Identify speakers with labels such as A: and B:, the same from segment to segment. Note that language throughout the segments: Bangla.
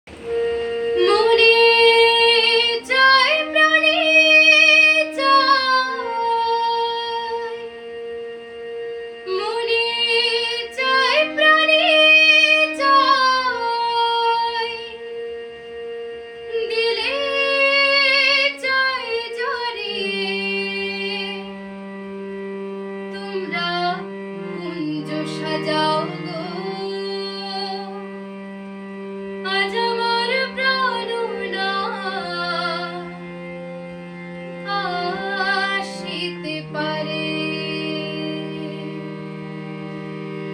A: মনে চায় প্রাণে চায়, মনে চায় প্রাণে চায়, দিলে চায় জড়িয়ে। তোমরা কুঞ্জ সাজাও গো, আজ আমার প্রাণনা আসিতে পারে।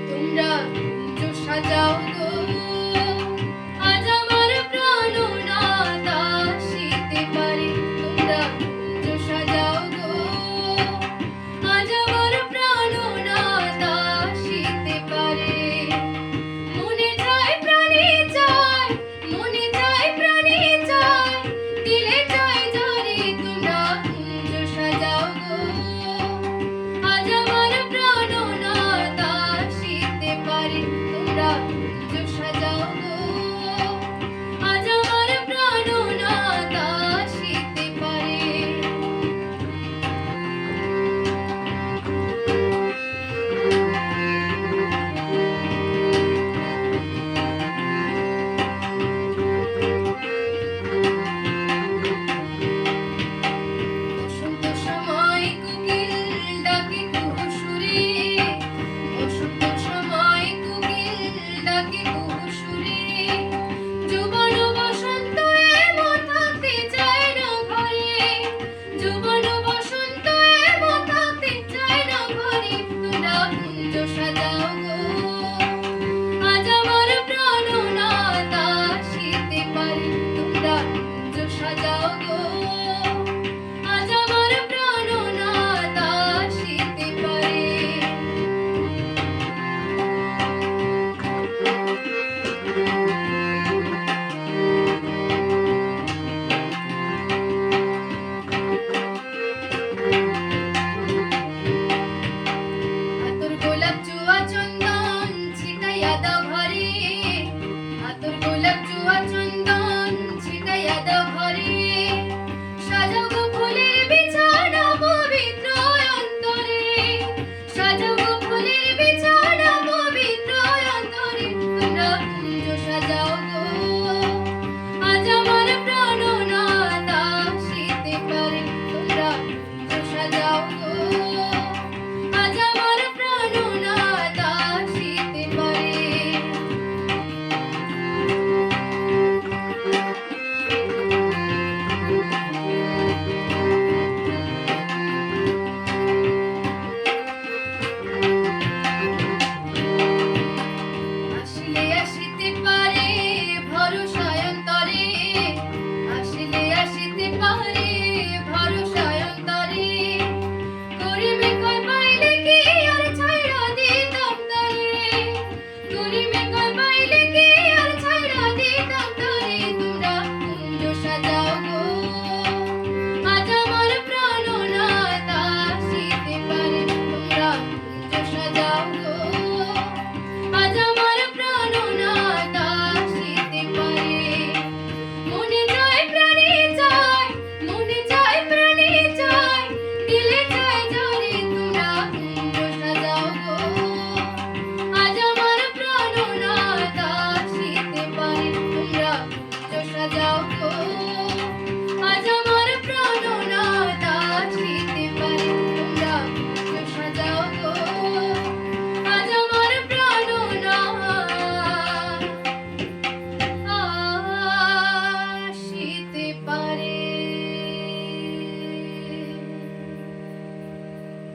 A: তোমরা কুঞ্জ সাজাও গো, আজ আমার প্রাণনা আসিতে পারে। তোমরা কুঞ্জ সাজাও গো, আজ আমার প্রাণনা আসিতে পারে। মনে চায় প্রাণে চায়, মনে চায় প্রাণে চায়, দিলে চায় জড়ি। তোমরা কুঞ্জ সাজাও গো, আজ আমার প্রাণনা আসিতে পারে। তোমরা কুঞ্জ সাজাও গো, আজ আমার প্রাণনা আসিতে পারে। বসন্ত সময় কোকিল ডাকে কুহু সুরে, বসন্ত সময় কোকিল ডাকে কুহু সুরে। যৌবন বসন্ত এমন থাকতে চায় না ঘরে, যৌবন বসন্ত এমন থাকতে চায় না ঘরে। তোমরা কুঞ্জ সাজাও গো, আজ আমার প্রাণনা আসিতে পারে। তোমরা কুঞ্জ সাজাও গো, আজ আমার প্রাণনা আসিতে পারে। আতর গোলাপ জুয়া চন্দন ছিটাইয়া দাও ঘরে, আতর গোলাপ জুয়া চন্দন